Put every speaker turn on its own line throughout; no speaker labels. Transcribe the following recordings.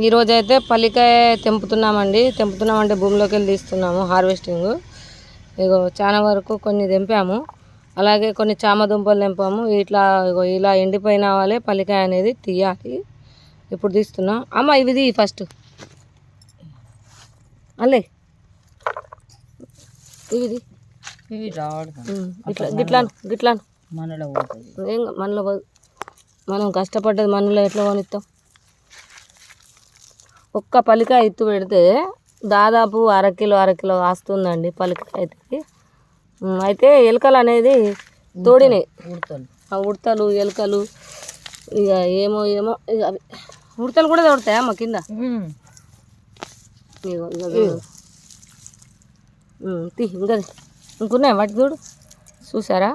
ఈరోజైతే పల్లికాయ తెంపుతున్నామంటే భూమిలోకి వెళ్ళి తీస్తున్నాము హార్వెస్టింగ్. ఇగో చాలా వరకు కొన్ని తెంపాము, అలాగే కొన్ని చామ దుంపలు తెంపాము. ఇలా ఎండిపోయిన వాళ్ళే పల్లికాయ అనేది తీయాలి. ఇప్పుడు తీస్తున్నాం. అమ్మ ఇవి ఫస్ట్ అల్లే ఇవి గిట్లా మనలో మనం కష్టపడ్డది మనలో ఎట్లా కొనిస్తాం. ఒక్క పల్లికాయ ఎత్తు పెడితే దాదాపు అరకిలో వస్తుందండి పల్లికాయకి. అయితే ఎలుకలు అనేది తోడినాయి, ఉడతలు ఎలుకలు ఇక ఏమో ఇక అవి ఉడతలు కూడా తోడతాయా మా కింద. ఇంకా ఇంకున్నాయి వాటి చూడు, చూసారా.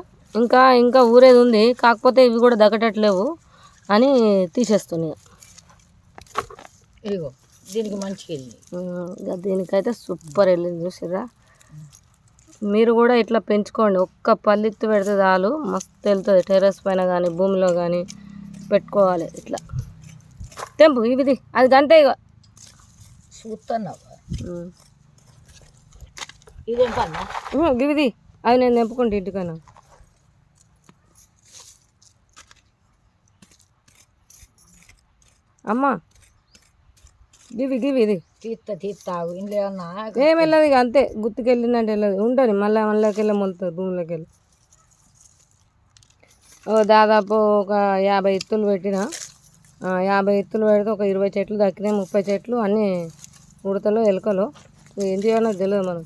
ఇంకా ఊరేది ఉంది, కాకపోతే ఇవి కూడా దక్కటట్లేవు అని తీసేస్తున్నాయి.
ఇదిగో దీనికి మంచిగా వెళ్ళింది,
దీనికైతే సూపర్ వెళ్ళింది. చూసారా, మీరు కూడా ఇట్లా పెంచుకోండి. ఒక్క పల్లెత్తు పెడితే చాలు, మస్తు వెళ్తుంది. టెర్రస్ పైన కానీ భూమిలో కానీ పెట్టుకోవాలి. ఇట్లా తెంపు ఇవిది అది గంతే. ఇక
చూస్తున్నావా ఇదేం పన్నా
ఇవిది అవి నేను తెంపుకుంటే ఇంటికన్నా. అమ్మా గివి ఇది
తీస్తావు ఇంట్లో ఏమన్నా
ఏం వెళ్ళదు. ఇక అంతే, గుర్తుకెళ్ళిందంటే వెళ్ళదు, ఉంటుంది. మళ్ళీకి వెళ్ళి మొలుతుంది భూమిలోకి వెళ్ళి. దాదాపు ఒక 50 ఎత్తులు పెట్టిన, 50 ఎత్తులు పెడితే ఒక 20 చెట్లు దక్కినాయి. 30 చెట్లు అన్నీ ఉడతలు ఎలుకలు. ఏం చేయాలో తెలియదు మనం.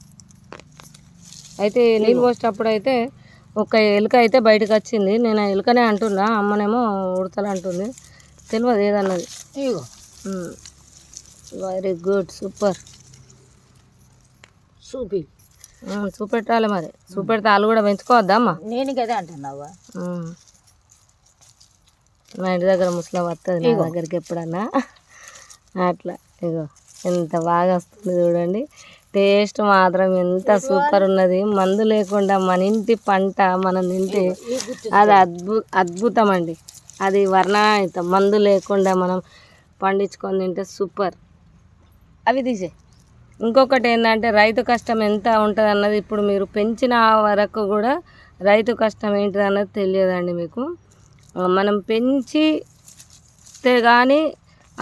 అయితే నీళ్ళు పోసేటప్పుడు అయితే ఒక ఎలుక అయితే బయటకు వచ్చింది. నేను ఆ ఎలుకనే అంటున్నా, అమ్మనేమో ఉడతలు అంటుంది. తెలియదు ఏదన్నది. Very good, super. చూపెట్టాలి మరి, చూపెడితే వాళ్ళు కూడా పెంచుకోవద్దా అమ్మ.
నేను కదా అంటున్నావా.
మా ఇంటి దగ్గర ముసలి వస్తుంది నా దగ్గరికి ఎప్పుడన్నా అట్లా. ఇగో ఎంత బాగా వస్తుంది చూడండి. టేస్ట్ మాత్రం ఎంత సూపర్ ఉన్నది. మందు లేకుండా మన ఇంటి పంట మనం తింటే అది అద్భుతం అండి. అది వర్ణాతీతం. మందు లేకుండా మనం పండించుకొని తింటే సూపర్. అవి తీసే. ఇంకొకటి ఏంటంటే రైతు కష్టం ఎంత ఉంటుంది అన్నది ఇప్పుడు మీరు పెంచిన వరకు కూడా రైతు కష్టం ఏంటిది అన్నది తెలియదండి మీకు. మనం పెంచితే కానీ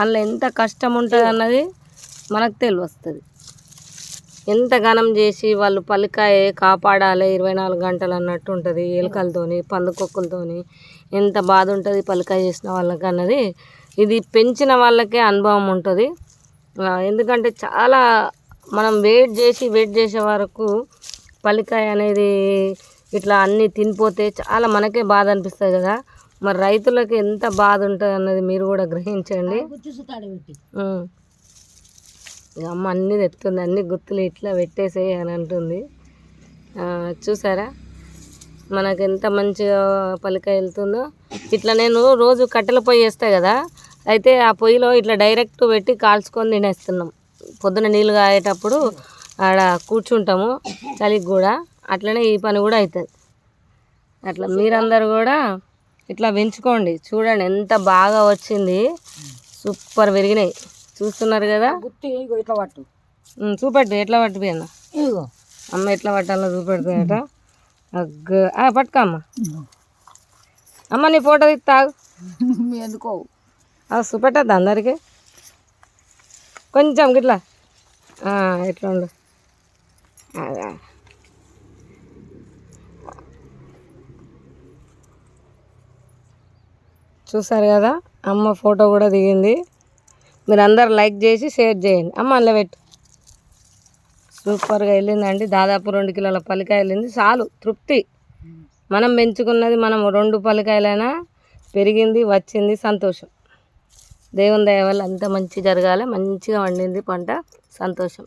అందులో ఎంత కష్టం ఉంటుంది అన్నది మనకు తెలియస్తుంది. ఎంత ఘనం చేసి వాళ్ళు పల్లికాయ కాపాడాలి 24 గంటలు అన్నట్టు ఉంటుంది. ఎలుకలతోని పందుకొక్కులతోని ఎంత బాధ ఉంటుంది పల్లికాయ చేసిన వాళ్ళకి అన్నది ఇది పెంచిన వాళ్ళకే అనుభవం ఉంటుంది. ఎందుకంటే చాలా మనం వెయిట్ చేసే వరకు పల్లికాయ అనేది ఇట్లా అన్నీ తినిపోతే చాలా మనకే బాధ అనిపిస్తుంది కదా. మరి రైతులకు ఎంత బాధ ఉంటుంది అన్నది మీరు కూడా గ్రహించండి. అమ్మ అన్నీ తెస్తుంది, అన్ని గుత్తులు ఇట్లా పెట్టేసేయి అని అంటుంది. చూసారా మనకు ఎంత మంచిగా పల్లికాయ వెళ్తుందో. ఇట్లా నేను రోజు కట్టెల పొయ్యి వేస్తాయి కదా, అయితే ఆ పొయ్యిలో ఇట్లా డైరెక్ట్ పెట్టి కాల్చుకొని తినేస్తున్నాం. పొద్దున నీళ్ళు కాయేటప్పుడు ఆడ కూర్చుంటాము చలికి కూడా, అట్లనే ఈ పని కూడా అవుతుంది. అట్లా మీరందరూ కూడా ఇట్లా పెంచుకోండి. చూడండి ఎంత బాగా వచ్చింది, సూపర్ పెరిగినాయి. చూస్తున్నారు కదా.
ఇట్లా పట్టు,
చూపెట్టు ఎట్లా పట్టిపోయినా. అమ్మ ఎట్లా పట్టాలో చూపెడుతుందట. పట్టుకమ్మ. అమ్మ నీ ఫోటో తీస్తాగు
ఎందుకో
చూపెట్టద్దు అందరికి. కొంచెం గిట్లా ఎట్లా ఉండు. చూసారు కదా, అమ్మ ఫోటో కూడా దిగింది. మీరు అందరు లైక్ చేసి షేర్ చేయండి. అమ్మ అలా పెట్టు. సూపర్గా వెళ్ళిందండి. దాదాపు 2 కిలోల పల్లికాయ వెళ్ళింది. చాలు, తృప్తి. మనం పెంచుకున్నది మనం 2 పల్లికాయలైనా పెరిగింది, వచ్చింది, సంతోషం. దేవుని దయ వల్ల అంత మంచి జరగాలి. మంచిగా వండింది పంట, సంతోషం.